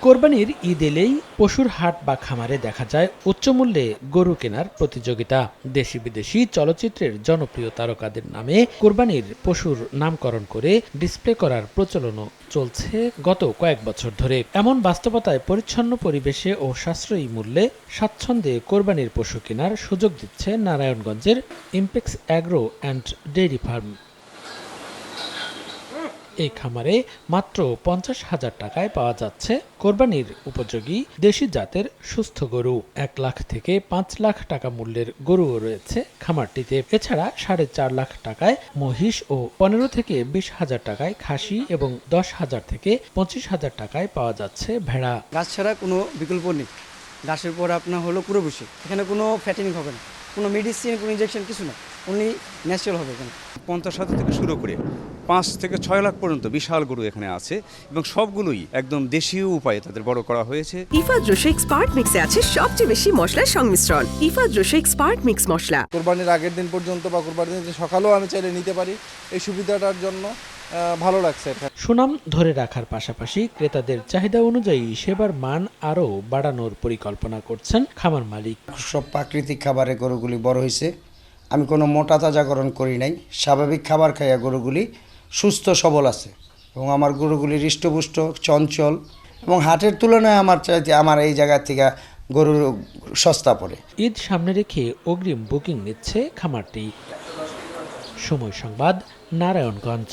কোরবানির ঈদ এলেই পশুর হাট বা খামারে দেখা যায় উচ্চমূল্যে গরু কেনার প্রতিযোগিতা। দেশি বিদেশি চলচ্চিত্রের জনপ্রিয় তারকাদের নামে কোরবানির পশুর নামকরণ করে ডিসপ্লে করার প্রচলনও চলছে গত কয়েক বছর ধরে। এমন বাস্তবতায় পরিচ্ছন্ন পরিবেশে ও সাশ্রয়ী মূল্যে স্বাচ্ছন্দ্যে কোরবানির পশু কেনার সুযোগ দিচ্ছে নারায়ণগঞ্জের impex agro and dairy farm. এই খামারে মাত্র 50,000 টাকায় পাওয়া যাচ্ছে কোরবানির উপযোগী দেশি জাতের সুস্থ গরু। 1 লাখ থেকে 5 লাখ টাকা মূল্যের গরুও রয়েছে খামারটিতে। এছাড়া 4.5 লাখ টাকায় মহিষ ও 15 থেকে 20,000 টাকায় খাসি এবং 10,000 থেকে 25,000 টাকায় পাওয়া যাচ্ছে ভেড়া। ঘাস ছাড়া কোনো বিকল্প নেই। ঘাসের পর আপনার হলো পুরো বসে, এখানে কোনো ফ্যাটেনিং হবে না, কোনো মেডিসিন, কোনো ইনজেকশন কিছু না, অনলি ন্যাচারাল হবে এখানে। 50,000 থেকে শুরু করে 5 থেকে 6 লাখ পর্যন্ত বিশাল গরু এখানে আছে এবং সবগুলোই একদম দেশীয় উপায়ে তাদের বড় করা হয়েছে। ইফাদ রশিক স্পার্ট মিক্সে আছে সবচেয়ে বেশি মশলার সংমিশ্রণ। ইফাদ রশিক স্পার্ট মিক্স মশলা। কোরবানির আগের দিন পর্যন্ত বা কোরবানির দিন সকালেও আমি চাইলে নিতে পারি, এই সুবিধাটার জন্য ভালো লাগছে। সুনাম ধরে রাখার পাশাপাশি ক্রেতাদের চাহিদা অনুযায়ী সেবার মান আরও বাড়ানোর পরিকল্পনা করছেন খামার মালিক। সব প্রাকৃতিক খাবারে গরুগুলি বড় হয়েছে। আমি কোনো মোটা তাজাকরণ করি নাই, স্বাভাবিক খাবার খাইয়া গরুগুলি সুস্থ সবল আছে এবং আমার গরুগুলি হৃষ্টপুষ্ট, চঞ্চল এবং হাটের তুলনায় আমার এই জায়গা থেকে গরু সস্তা পড়ে। ঈদ সামনে রেখে অগ্রিম বুকিং নিচ্ছে খামারটি। সময় সংবাদ, নারায়ণগঞ্জ।